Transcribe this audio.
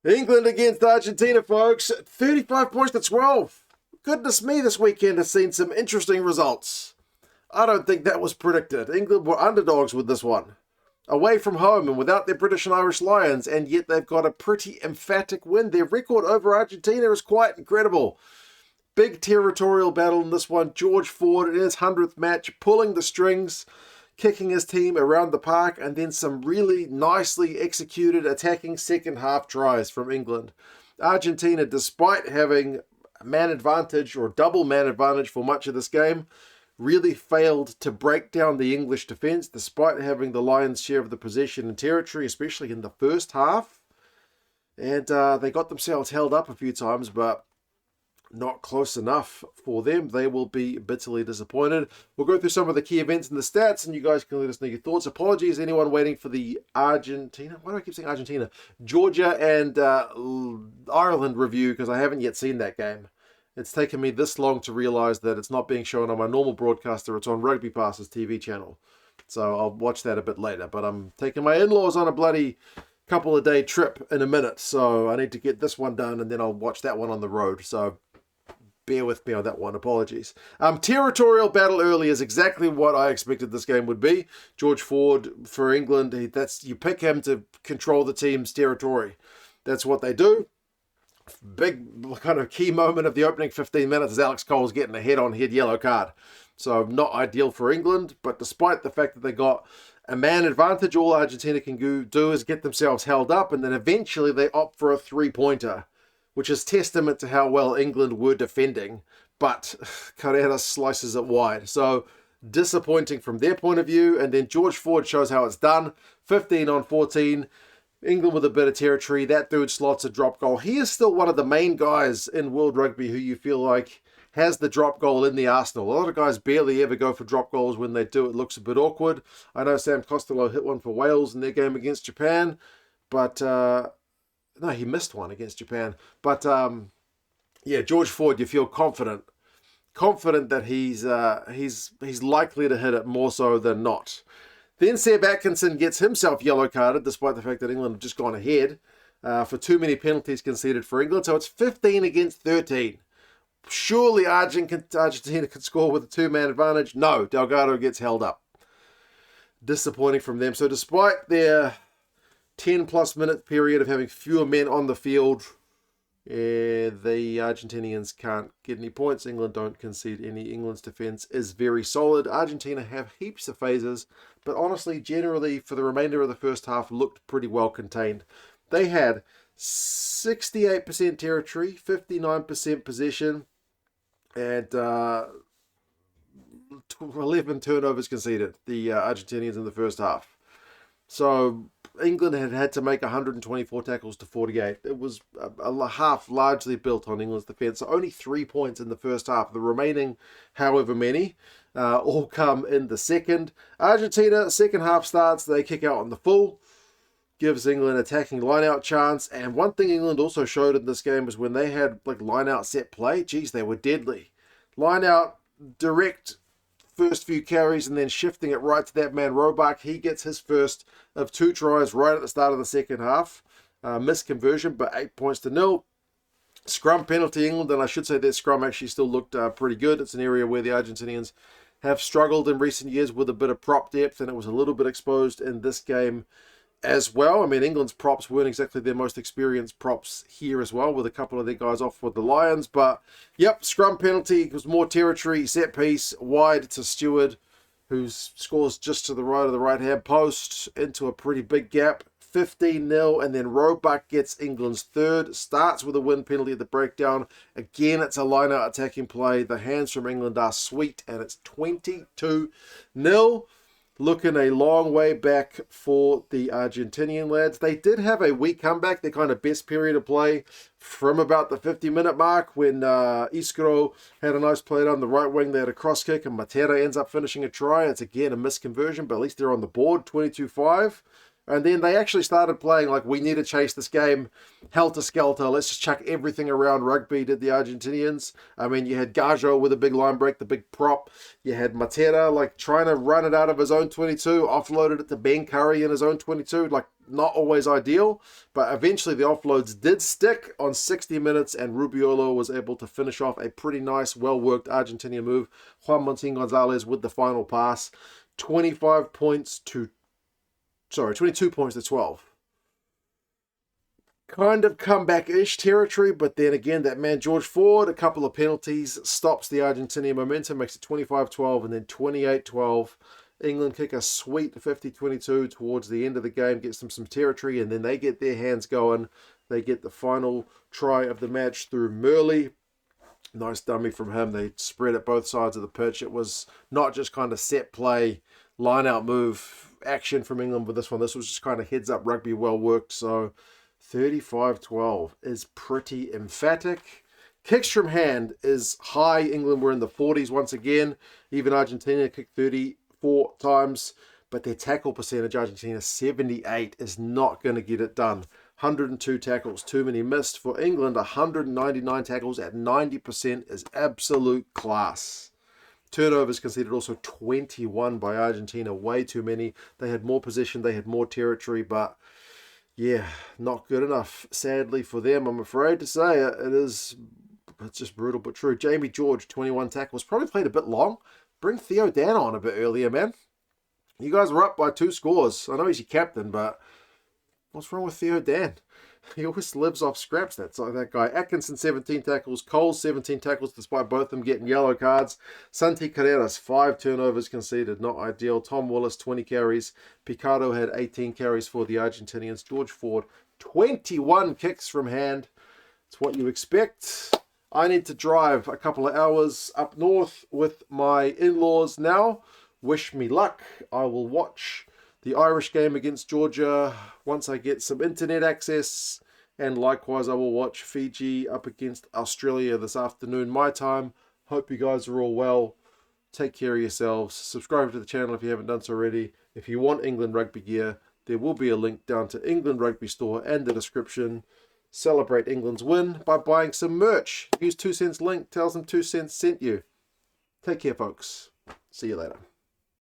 England against Argentina, folks. 35 points to 12. Goodness me, this weekend has seen some interesting results. I don't think that was predicted. England were underdogs with this one. Away from home and without their British and Irish Lions, and yet they've got a pretty emphatic win. Their record over Argentina is quite incredible. Big territorial battle in this one. George Ford in his 100th match, pulling the strings, kicking his team around the park, and then some really nicely executed attacking second half tries from England. Argentina, despite having man advantage or double man advantage for much of this game, really failed to break down the English defence despite having the Lions' share of the possession and territory, especially in the first half. And they got themselves held up a few times, but not close enough for them. They will be bitterly disappointed. We'll go through some of the key events and the stats, and you guys can let us know your thoughts. Apologies, anyone waiting for the Argentina, why do I keep saying Argentina? Georgia and Ireland review, because I haven't yet seen that game. It's taken me this long to realize that it's not being shown on my normal broadcaster. It's on Rugby Pass's TV channel. So I'll watch that a bit later. But I'm taking my in-laws on a bloody couple of day trip in a minute. So I need to get this one done, and then I'll watch that one on the road. So bear with me on that one. Apologies. Territorial battle early is exactly what I expected this game would be. George Ford for England, you pick him to control the team's territory. That's what they do. Big kind of key moment of the opening 15 minutes is Alex Cole's getting a head-on-head yellow card. So not ideal for England, but despite the fact that they got a man advantage, all Argentina can do is get themselves held up, and then eventually they opt for a three-pointer, which is testament to how well England were defending, but Carrera slices it wide. So disappointing from their point of view, and then George Ford shows how it's done. 15-on-14. England with a bit of territory. That dude slots a drop goal. He is still one of the main guys in World Rugby who you feel like has the drop goal in the arsenal. A lot of guys barely ever go for drop goals. When they do, it looks a bit awkward. I know Sam Costello hit one for Wales in their game against Japan, but no, he missed one against Japan. But yeah, George Ford, you feel confident that he's likely to hit it more so than not. Then Seb Atkinson gets himself yellow carded, despite the fact that England have just gone ahead for too many penalties conceded for England. So it's 15-13. Surely Argentina could score with a two-man advantage. No, Delgado gets held up. Disappointing from them. So despite their 10-plus minute period of having fewer men on the field, the Argentinians can't get any points. England don't concede any. England's defence is very solid. Argentina have heaps of phases, but honestly, generally, for the remainder of the first half, looked pretty well contained. They had 68% territory, 59% possession, and 11 turnovers conceded, the Argentinians in the first half. So England had to make 124 tackles to 48. It was a half largely built on England's defence. So only 3 points in the first half. The remaining, however many, all come in the second. Argentina, second half starts, they kick out on the full. Gives England attacking line-out chance. And one thing England also showed in this game was when they had like line-out set play, geez, they were deadly. Line-out, direct first few carries, and then shifting it right to that man Roebuck. He gets his first of 2 tries right at the start of the second half. Missed conversion, but 8-0. Scrum penalty England, and I should say their scrum actually still looked pretty good. It's an area where the Argentinians have struggled in recent years with a bit of prop depth, and it was a little bit exposed in this game as well. I mean, England's props weren't exactly their most experienced props here as well, with a couple of their guys off with the Lions. But, yep, scrum penalty. It was more territory, set piece, wide to Stewart, who scores just to the right of the right-hand post into a pretty big gap. 15-0, and then Roebuck gets England's third. Starts with a win penalty at the breakdown. Again, it's a line-out attacking play. The hands from England are sweet, and it's 22-0. Looking a long way back for the Argentinian lads. They did have a weak comeback, their kind of best period of play, from about the 50-minute mark when Iskro had a nice play down the right wing. They had a cross kick, and Matera ends up finishing a try. It's again a misconversion, but at least they're on the board, 22-5. And then they actually started playing like, we need to chase this game helter-skelter. Let's just chuck everything around rugby, did the Argentinians. I mean, you had Gajo with a big line break, the big prop. You had Matera like trying to run it out of his own 22, offloaded it to Ben Curry in his own 22. Like, not always ideal, but eventually the offloads did stick on 60 minutes, and Rubiolo was able to finish off a pretty nice, well-worked Argentinian move. Juan Martin Gonzalez with the final pass. 22 points to 12. Kind of comeback-ish territory, but then again, that man George Ford, a couple of penalties, stops the Argentinian momentum, makes it 25-12, and then 28-12. England kick a sweet 50-22 towards the end of the game, gets them some territory, and then they get their hands going. They get the final try of the match through Murley. Nice dummy from him. They spread it both sides of the pitch. It was not just kind of set play, line-out move action from England with this one. This was just kind of heads-up rugby, well worked. So 35-12 is pretty emphatic. Kicks from hand is high. England were in the 40s once again. Even Argentina kicked 34 times. But their tackle percentage, Argentina 78, is not going to get it done. 102 tackles, too many missed. For England, 199 tackles at 90% is absolute class. Turnovers conceded also 21 by Argentina, way too many. They had more possession, they had more territory, but yeah, not good enough, sadly, for them. I'm afraid to say it. It's just brutal but true. Jamie George, 21 tackles, probably played a bit long. Bring Theo Dan on a bit earlier, man. You guys were up by 2 scores. I know he's your captain, but what's wrong with Theo Dan? He always lives off scraps, that guy. Atkinson, 17 tackles. Cole, 17 tackles, despite both of them getting yellow cards. Santi Carreras, 5 turnovers conceded. Not ideal. Tom Willis, 20 carries. Picardo had 18 carries for the Argentinians. George Ford, 21 kicks from hand. It's what you expect. I need to drive a couple of hours up north with my in-laws now. Wish me luck. I will watch the Irish game against Georgia once I get some internet access. And likewise, I will watch Fiji up against Australia this afternoon, my time. Hope you guys are all well. Take care of yourselves. Subscribe to the channel if you haven't done so already. If you want England rugby gear, there will be a link down to England Rugby Store and the description. Celebrate England's win by buying some merch. Use 2 cents link. Tells them 2 cents sent you. Take care, folks. See you later.